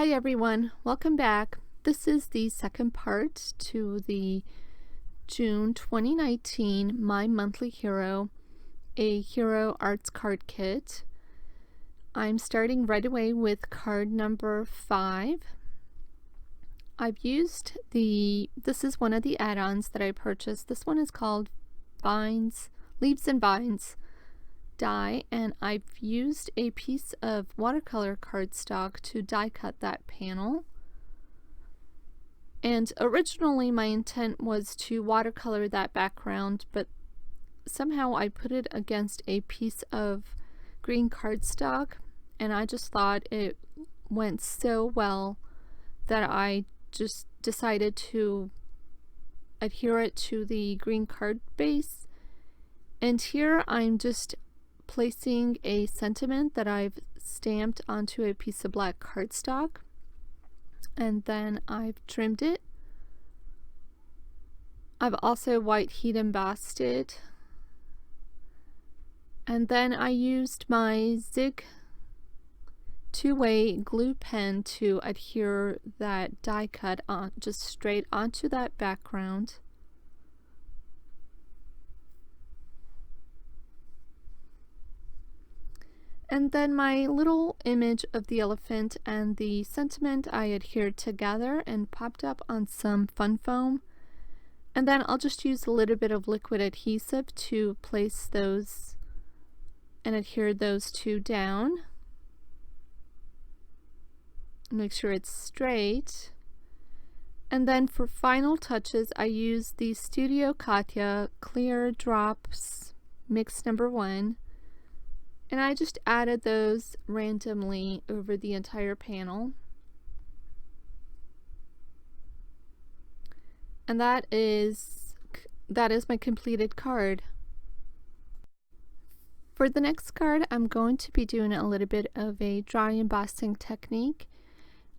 Hi everyone, welcome back. This is the second part to the June 2019 My Monthly Hero, a Hero Arts card kit. I'm starting right away with card number 5. I've used this is one of the add-ons that I purchased. This one is called Leaves and Vines die, and I've used a piece of watercolor cardstock to die cut that panel. And originally my intent was to watercolor that background, but somehow I put it against a piece of green cardstock, and I just thought it went so well that I just decided to adhere it to the green card base. And here I'm just placing a sentiment that I've stamped onto a piece of black cardstock, and then I've trimmed it. I've also white heat embossed it, and then I used my Zig two-way glue pen to adhere that die cut on just straight onto that background. And then my little image of the elephant and the sentiment I adhered together and popped up on some fun foam. And then I'll just use a little bit of liquid adhesive to place those and adhere those two down. Make sure it's straight. And then for final touches, I use the Studio Katya Clear Drops Mix number 1. And I just added those randomly over the entire panel. And that is my completed card. For the next card, I'm going to be doing a little bit of a dry embossing technique.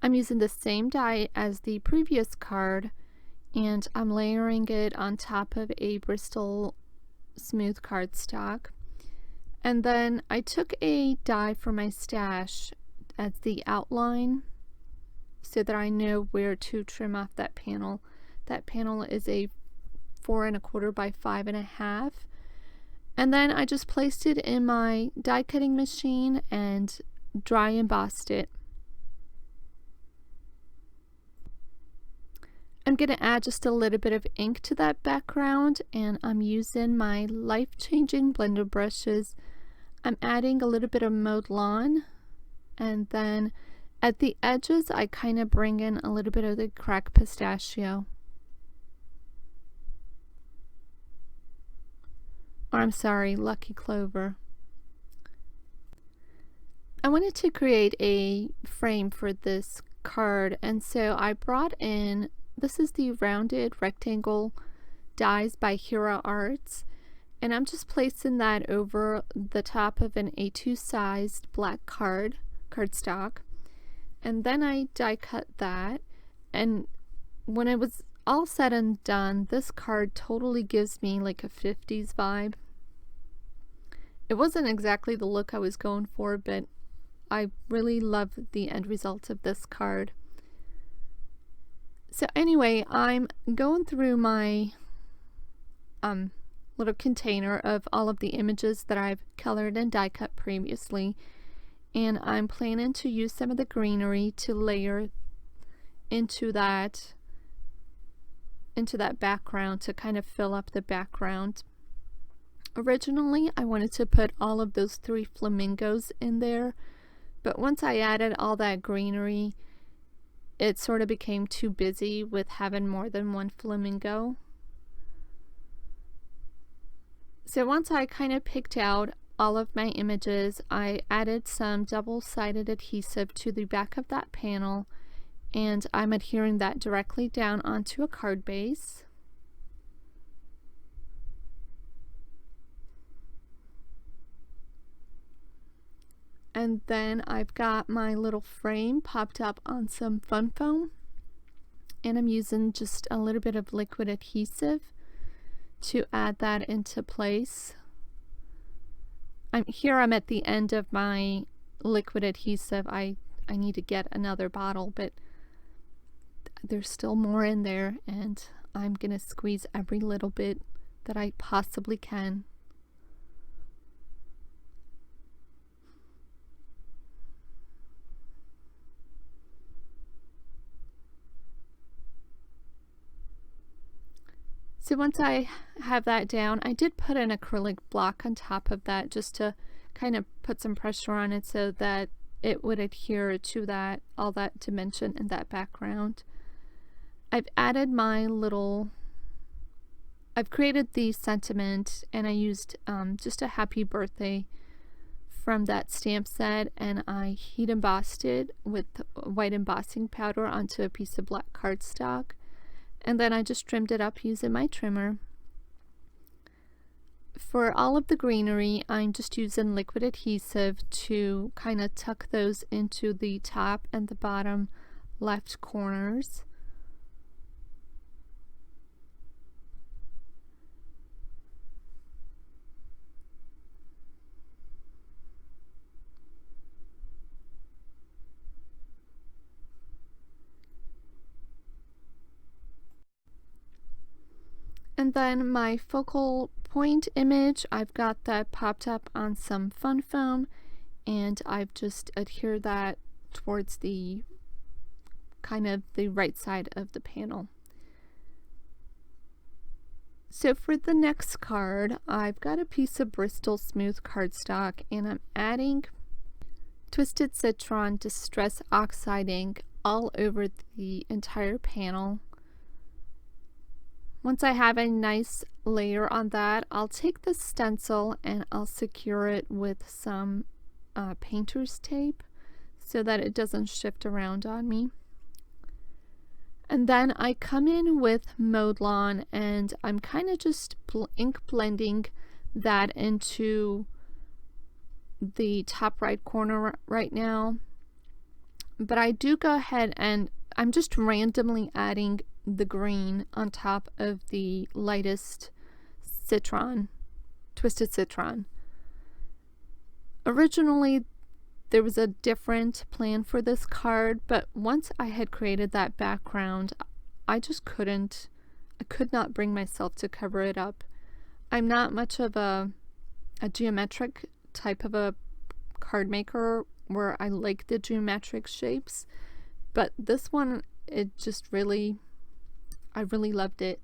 I'm using the same die as the previous card, and I'm layering it on top of a Bristol smooth cardstock. And then I took a die from my stash as the outline so that I know where to trim off that panel. That panel is a 4 1/4 by 5 1/2. And then I just placed it in my die cutting machine and dry embossed it. I'm going to add just a little bit of ink to that background, and I'm using my life-changing blender brushes. I'm adding a little bit of Mowed lawn, and then at the edges I kind of bring in a little bit of the cracked pistachio. Or I'm sorry, lucky clover. I wanted to create a frame for this card, and so I brought in, this is the rounded rectangle dies by Hero Arts. And I'm just placing that over the top of an A2 sized black cardstock. And then I die cut that. And when it was all said and done, this card totally gives me like a 50s vibe. It wasn't exactly the look I was going for, but I really love the end result of this card. So anyway, I'm going through my little container of all of the images that I've colored and die cut previously, and I'm planning to use some of the greenery to layer into that background to kind of fill up the background. Originally I wanted to put all of those 3 flamingos in there, but once I added all that greenery, it sort of became too busy with having more than one flamingo. So once I kind of picked out all of my images, I added some double-sided adhesive to the back of that panel, and I'm adhering that directly down onto a card base. And then I've got my little frame popped up on some fun foam, and I'm using just a little bit of liquid adhesive to add that into place. I'm at the end of my liquid adhesive. I I need to get another bottle, but there's still more in there, and I'm gonna squeeze every little bit that I possibly can. So once I have that down, I did put an acrylic block on top of that just to kind of put some pressure on it so that it would adhere to that, all that dimension in that background. I've added I've created the sentiment, and I used just a happy birthday from that stamp set, and I heat embossed it with white embossing powder onto a piece of black cardstock. And then I just trimmed it up using my trimmer. For all of the greenery, I'm just using liquid adhesive to kind of tuck those into the top and the bottom left corners. And then my focal point image, I've got that popped up on some fun foam, and I've just adhered that towards the kind of the right side of the panel. So for the next card, I've got a piece of Bristol smooth cardstock, and I'm adding Twisted Citron Distress Oxide ink all over the entire panel. Once I have a nice layer on that, I'll take the stencil and I'll secure it with some painter's tape so that it doesn't shift around on me. And then I come in with Mowed Lawn, and I'm kind of just ink blending that into the top right corner right now. But I do go ahead and I'm just randomly adding the green on top of the lightest Citron, Twisted Citron. Originally, there was a different plan for this card, but once I had created that background, I could not bring myself to cover it up. I'm not much of a geometric type of a card maker where I like the geometric shapes, but this one, I really loved it.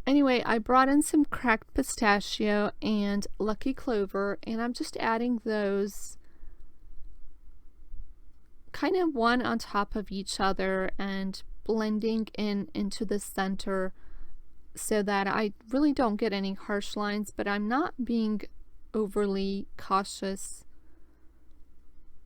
Anyway, I brought in some cracked pistachio and lucky clover, and I'm just adding those kind of one on top of each other and blending into the center so that I really don't get any harsh lines, but I'm not being overly cautious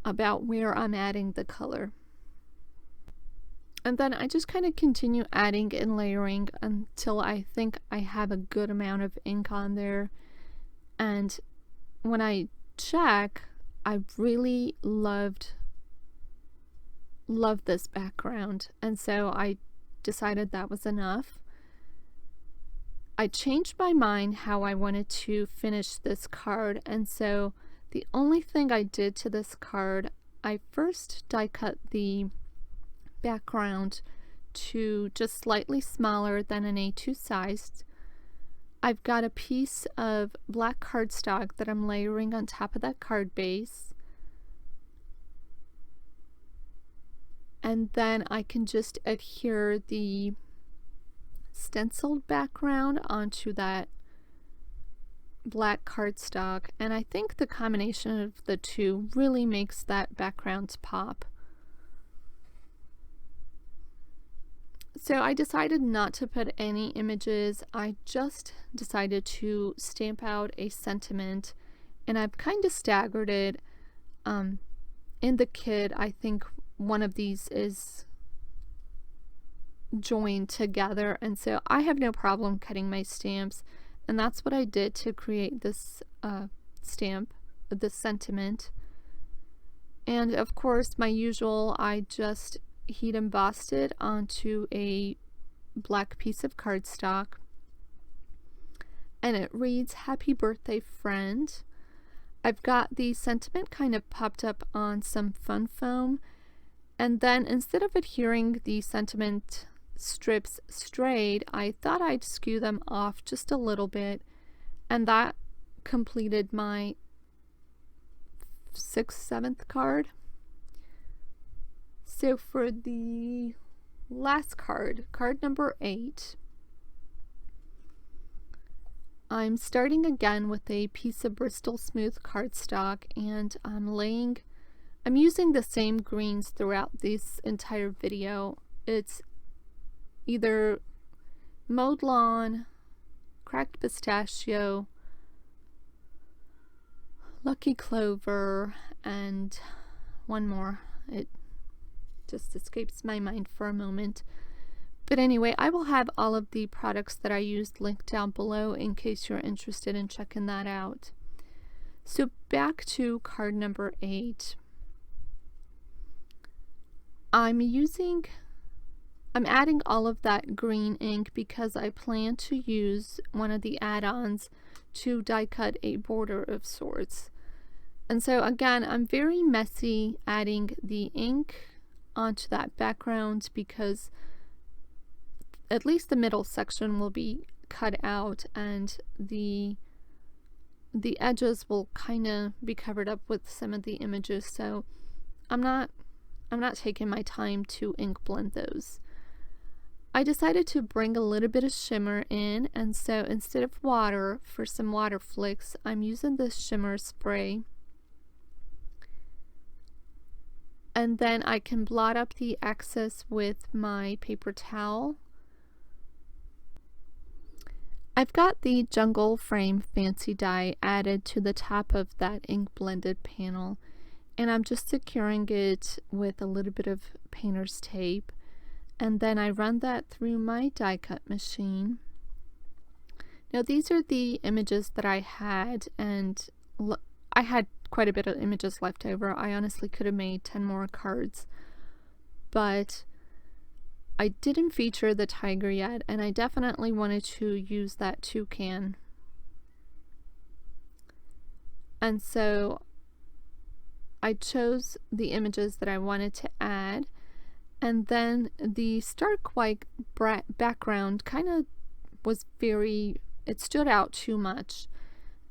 about where I'm adding the color. And then I just kind of continue adding and layering until I think I have a good amount of ink on there. And when I check, I really loved this background, and so I decided that was enough. I changed my mind how I wanted to finish this card, and so the only thing I did to this card, I first die cut the background to just slightly smaller than an A2 size. I've got a piece of black cardstock that I'm layering on top of that card base, and then I can just adhere the stenciled background onto that black cardstock, and I think the combination of the two really makes that background pop. So I decided not to put any images. I just decided to stamp out a sentiment, and I've kind of staggered it. In the kit, I think one of these is joined together, and so I have no problem cutting my stamps, and that's what I did to create this stamp, this sentiment. And of course, my usual, I just heat embossed it onto a black piece of cardstock, and it reads "Happy Birthday, Friend." I've got the sentiment kind of popped up on some fun foam, and then instead of adhering the sentiment strips straight, I thought I'd skew them off just a little bit, and that completed my 6th, 7th card. So for the last card, card number 8, I'm starting again with a piece of Bristol Smooth cardstock, and I'm using the same greens throughout this entire video. It's either Mowed Lawn, Cracked Pistachio, Lucky Clover, and one more. It just escapes my mind for a moment. But anyway, I will have all of the products that I used linked down below in case you're interested in checking that out. So back to card number 8. I'm adding all of that green ink because I plan to use one of the add-ons to die cut a border of sorts. And so again, I'm very messy adding the ink onto that background because at least the middle section will be cut out and the edges will kind of be covered up with some of the images, so I'm not taking my time to ink blend those. I decided to bring a little bit of shimmer in, and so instead of water for some water flicks, I'm using this shimmer spray. And then I can blot up the excess with my paper towel. I've got the Jungle Frame Fancy die added to the top of that ink blended panel, and I'm just securing it with a little bit of painter's tape, and then I run that through my die cut machine. Now these are the images that I had, and I had quite a bit of images left over. I honestly could have made 10 more cards, but I didn't feature the tiger yet, and I definitely wanted to use that toucan. And so I chose the images that I wanted to add, and then the stark white background kind of it stood out too much.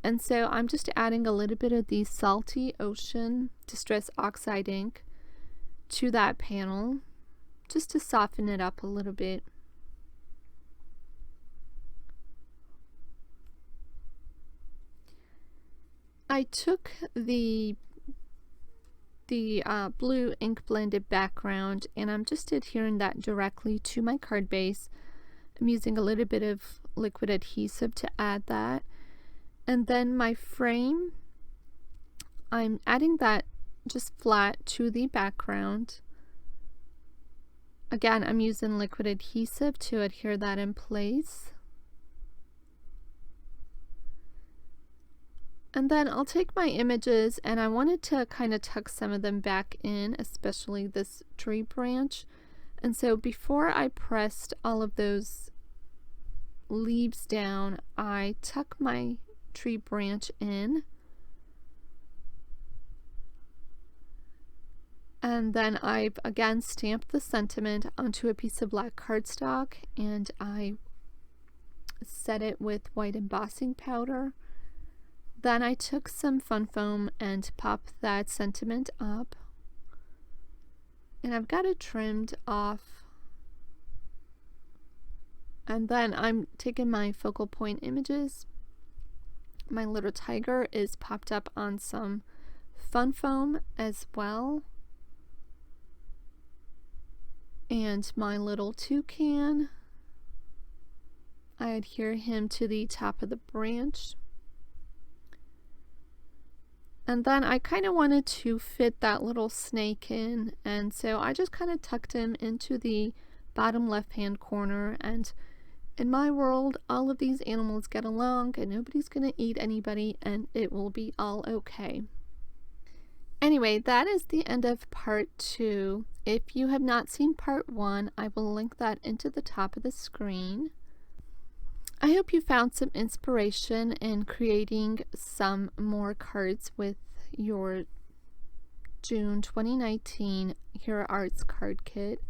And so I'm just adding a little bit of the Salty Ocean Distress Oxide ink to that panel, just to soften it up a little bit. I took the blue ink blended background, and I'm just adhering that directly to my card base. I'm using a little bit of liquid adhesive to add that. And then my frame, I'm adding that just flat to the background. Again, I'm using liquid adhesive to adhere that in place. And then I'll take my images, and I wanted to kind of tuck some of them back in, especially this tree branch. And so before I pressed all of those leaves down, I tuck my tree branch in, and then I've again stamped the sentiment onto a piece of black cardstock, and I set it with white embossing powder. Then I took some fun foam and popped that sentiment up, and I've got it trimmed off. And then I'm taking my focal point images. My little tiger is popped up on some fun foam as well. And my little toucan, I adhere him to the top of the branch. And then I kind of wanted to fit that little snake in, and so I just kind of tucked him into the bottom left hand corner. And in my world, all of these animals get along, and nobody's gonna eat anybody, and it will be all okay. Anyway, that is the end of part 2. If you have not seen part 1, I will link that into the top of the screen. I hope you found some inspiration in creating some more cards with your June 2019 Hero Arts card kit.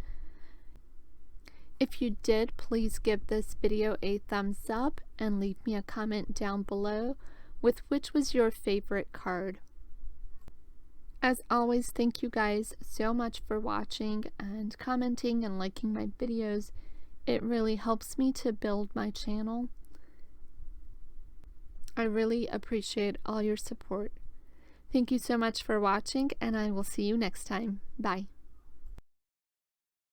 If you did, please give this video a thumbs up and leave me a comment down below with which was your favorite card. As always, thank you guys so much for watching and commenting and liking my videos. It really helps me to build my channel. I really appreciate all your support. Thank you so much for watching, and I will see you next time. Bye.